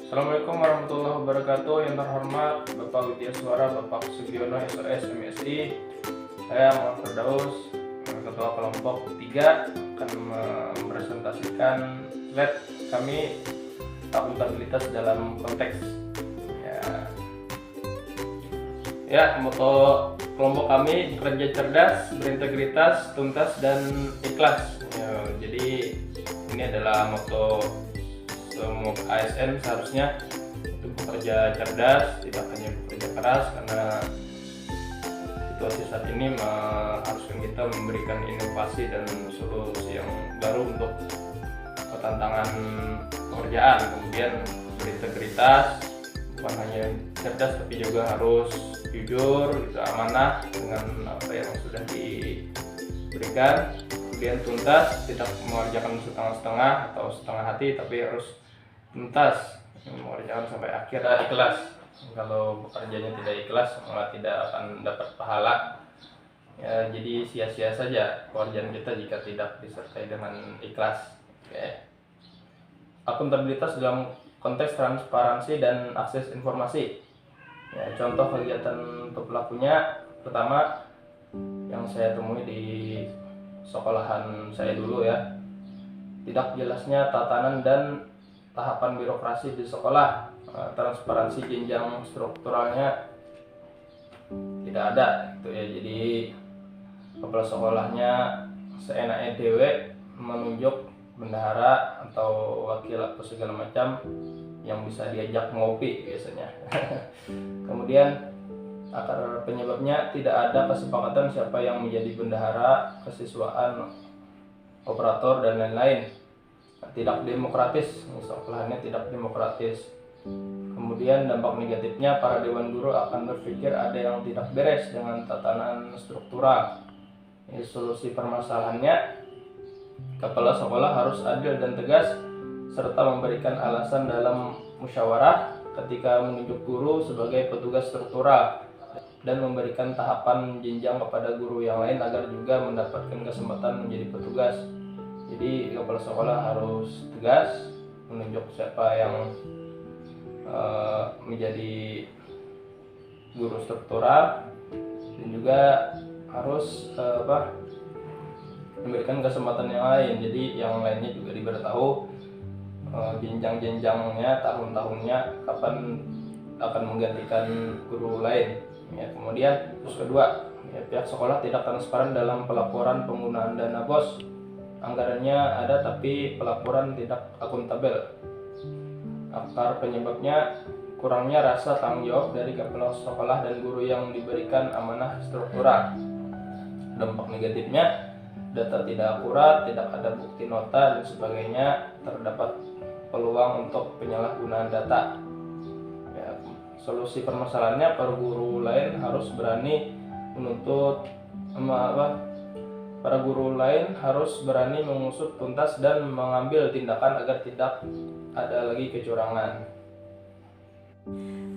Assalamualaikum warahmatullahi wabarakatuh. Yang terhormat Bapak Widya Suara, Bapak Sugiono SOS MSI, saya Muhammad Firdaus, Ketua Kelompok 3, akan mempresentasikan slide kami akuntabilitas dalam konteks moto kelompok kami bekerja cerdas, berintegritas, tuntas, dan ikhlas. Jadi ini adalah moto semua ASN seharusnya, untuk bekerja cerdas, tidak hanya bekerja keras, karena situasi saat ini mengharuskan kita memberikan inovasi dan solusi yang baru untuk tantangan pekerjaan. Kemudian berintegritas, bukan hanya cerdas tapi juga harus jujur, amanah dengan apa yang sudah diberikan. Kemudian tuntas, tidak mengerjakan setengah-setengah atau setengah hati, tapi harus tuntas, mengerjakan sampai akhir. Ikhlas, kalau bekerjanya tidak ikhlas malah tidak akan dapat pahala. Jadi sia-sia saja pekerjaan kita jika tidak disertai dengan ikhlas. Akuntabilitas dalam konteks transparansi dan akses informasi. Contoh kegiatan untuk pelakunya, pertama yang saya temui di sekolahan saya dulu tidak jelasnya tatanan dan tahapan birokrasi di sekolah. Transparansi jenjang strukturalnya tidak ada jadi kepala sekolahnya seenaknya dewe menunjuk bendahara atau wakil atau segala macam yang bisa diajak ngopi biasanya. Kemudian akar penyebabnya tidak ada kesepakatan siapa yang menjadi bendahara, kesiswaan, operator, dan lain-lain. Tidak demokratis, sekolahannya tidak demokratis. Kemudian dampak negatifnya, para dewan guru akan berpikir ada yang tidak beres dengan tatanan struktural. Solusi permasalahannya, kepala sekolah harus adil dan tegas, serta memberikan alasan dalam musyawarah ketika menunjuk guru sebagai petugas struktural, dan memberikan tahapan jenjang kepada guru yang lain agar juga mendapatkan kesempatan menjadi petugas. Jadi kepala sekolah harus tegas menunjuk siapa yang menjadi guru struktural, dan juga harus memberikan kesempatan yang lain. Jadi yang lainnya juga diberitahu jenjang-jenjangnya, tahun-tahunnya kapan akan menggantikan guru lain. Kemudian terus kedua, pihak sekolah tidak transparan dalam pelaporan penggunaan dana BOS. Anggarannya ada tapi pelaporan tidak akuntabel. Akar penyebabnya, kurangnya rasa tanggung jawab dari kepala sekolah dan guru yang diberikan amanah struktural. Dampak negatifnya, data tidak akurat, tidak ada bukti nota, dan sebagainya. Terdapat peluang untuk penyalahgunaan data. Solusi permasalahannya, para guru lain harus berani menuntut para guru lain harus berani mengusut tuntas dan mengambil tindakan agar tidak ada lagi kecurangan.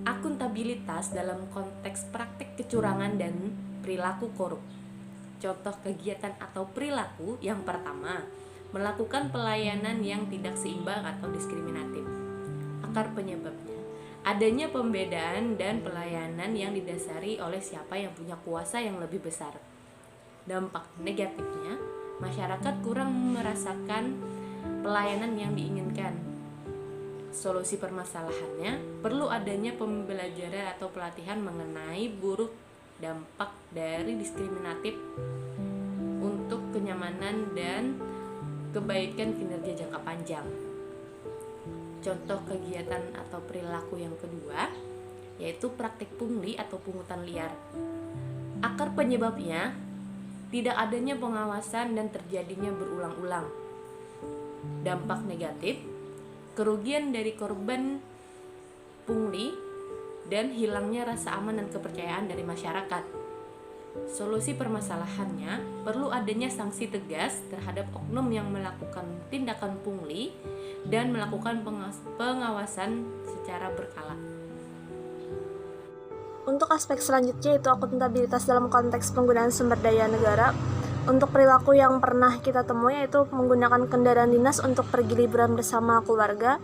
Akuntabilitas dalam konteks praktik kecurangan dan perilaku korup. Contoh kegiatan atau perilaku yang pertama, melakukan pelayanan yang tidak seimbang atau diskriminatif. Akar penyebabnya, adanya pembedaan dan pelayanan yang didasari oleh siapa yang punya kuasa yang lebih besar. Dampak negatifnya, masyarakat kurang merasakan pelayanan yang diinginkan. Solusi permasalahannya, perlu adanya pembelajaran atau pelatihan mengenai buruk dampak dari diskriminatif untuk kenyamanan dan kebaikan kinerja jangka panjang. Contoh kegiatan atau perilaku yang kedua, yaitu praktik pungli atau pungutan liar. Akar penyebabnya, tidak adanya pengawasan dan terjadinya berulang-ulang. Dampak negatif, kerugian dari korban pungli dan hilangnya rasa aman dan kepercayaan dari masyarakat. Solusi permasalahannya, perlu adanya sanksi tegas terhadap oknum yang melakukan tindakan pungli dan melakukan pengawasan secara berkala. Untuk aspek selanjutnya, yaitu akuntabilitas dalam konteks penggunaan sumber daya negara. Untuk perilaku yang pernah kita temui, yaitu menggunakan kendaraan dinas untuk pergi liburan bersama keluarga.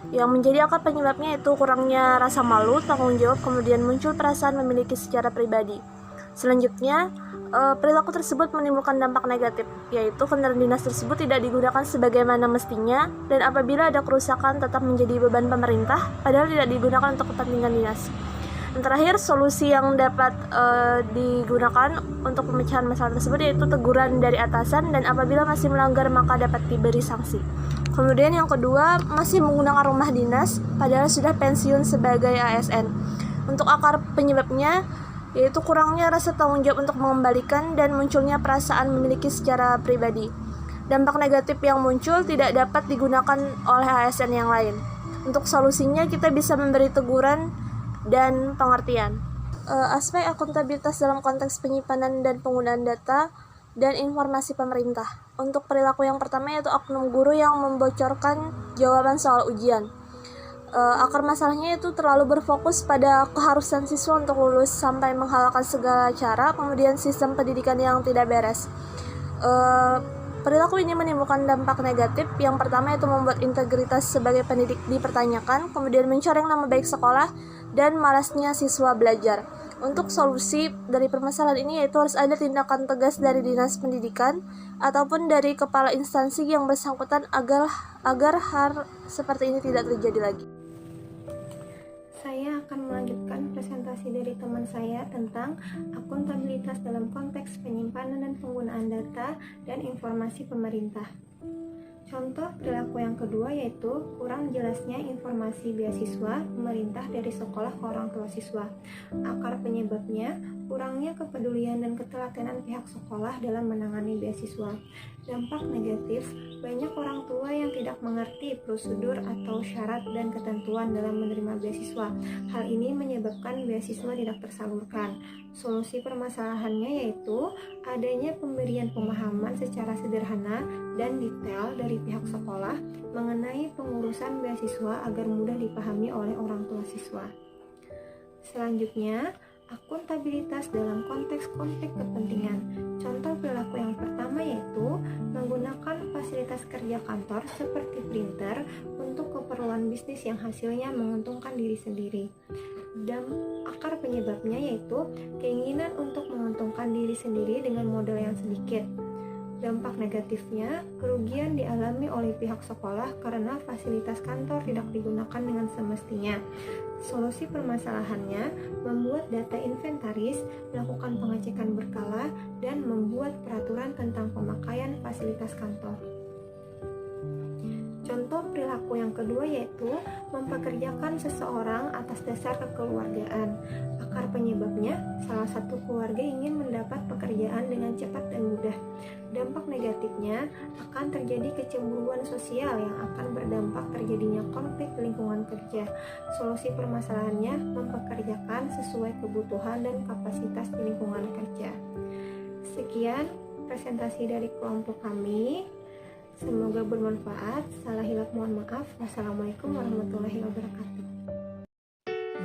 Yang menjadi akar penyebabnya itu kurangnya rasa malu, tanggung jawab, kemudian muncul perasaan memiliki secara pribadi. Selanjutnya, perilaku tersebut menimbulkan dampak negatif, yaitu kendaraan dinas tersebut tidak digunakan sebagaimana mestinya, dan apabila ada kerusakan tetap menjadi beban pemerintah, padahal tidak digunakan untuk kepentingan dinas. Dan terakhir, solusi yang dapat digunakan untuk pemecahan masalah tersebut yaitu teguran dari atasan, dan apabila masih melanggar maka dapat diberi sanksi. Kemudian yang kedua, masih menggunakan rumah dinas padahal sudah pensiun sebagai ASN. Untuk akar penyebabnya yaitu kurangnya rasa tanggung jawab untuk mengembalikan dan munculnya perasaan memiliki secara pribadi. Dampak negatif yang muncul tidak dapat digunakan oleh ASN yang lain. Untuk solusinya kita bisa memberi teguran dan pengertian. Aspek akuntabilitas dalam konteks penyimpanan dan penggunaan data dan informasi pemerintah. Untuk perilaku yang pertama yaitu oknum guru yang membocorkan jawaban soal ujian. Akar masalahnya itu terlalu berfokus pada keharusan siswa untuk lulus sampai menghalalkan segala cara, kemudian sistem pendidikan yang tidak beres. Perilaku ini menimbulkan dampak negatif. Yang pertama yaitu membuat integritas sebagai pendidik dipertanyakan, kemudian mencoreng nama baik sekolah, dan malasnya siswa belajar. Untuk solusi dari permasalahan ini yaitu harus ada tindakan tegas dari dinas pendidikan ataupun dari kepala instansi yang bersangkutan agar hal seperti ini tidak terjadi lagi. Saya akan melanjutkan presentasi dari teman saya tentang akuntabilitas dalam konteks penyimpanan dan penggunaan data dan informasi pemerintah. Contoh perilaku yang kedua yaitu kurang jelasnya informasi beasiswa pemerintah dari sekolah ke orang tua siswa. Akar penyebabnya kurangnya kepedulian dan ketelatenan pihak sekolah dalam menangani beasiswa. Dampak negatif, banyak orang tua yang tidak mengerti prosedur atau syarat dan ketentuan dalam menerima beasiswa. Hal ini menyebabkan beasiswa tidak tersalurkan. Solusi permasalahannya yaitu adanya pemberian pemahaman secara sederhana dan detail dari pihak sekolah mengenai pengurusan beasiswa agar mudah dipahami oleh orang tua siswa. Selanjutnya, akuntabilitas dalam konteks konflik kepentingan. Contoh perilaku yang pertama yaitu menggunakan fasilitas kerja kantor seperti printer untuk keperluan bisnis yang hasilnya menguntungkan diri sendiri. Dan akar penyebabnya yaitu keinginan untuk menguntungkan diri sendiri dengan modal yang sedikit. Dampak negatifnya, kerugian dialami oleh pihak sekolah karena fasilitas kantor tidak digunakan dengan semestinya. Solusi permasalahannya, membuat data inventaris, melakukan pengecekan berkala, dan membuat peraturan tentang pemakaian fasilitas kantor. Contoh perilaku yang kedua yaitu mempekerjakan seseorang atas dasar kekeluargaan. Akar penyebabnya, salah satu keluarga ingin mendapat pekerjaan dengan cepat dan mudah. Dampak negatifnya akan terjadi kecemburuan sosial yang akan berdampak terjadinya konflik lingkungan kerja. Solusi permasalahannya mempekerjakan sesuai kebutuhan dan kapasitas di lingkungan kerja. Sekian presentasi dari kelompok kami. Semoga bermanfaat. Salah hilap mohon maaf. Wassalamualaikum warahmatullahi wabarakatuh.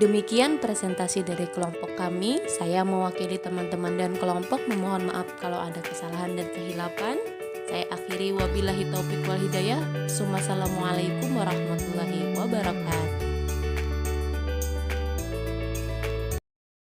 Demikian presentasi dari kelompok kami. Saya mewakili teman-teman dan kelompok memohon maaf kalau ada kesalahan dan kehilapan. Saya akhiri wabillahi taufik wal hidayah. Wassalamualaikum warahmatullahi wabarakatuh.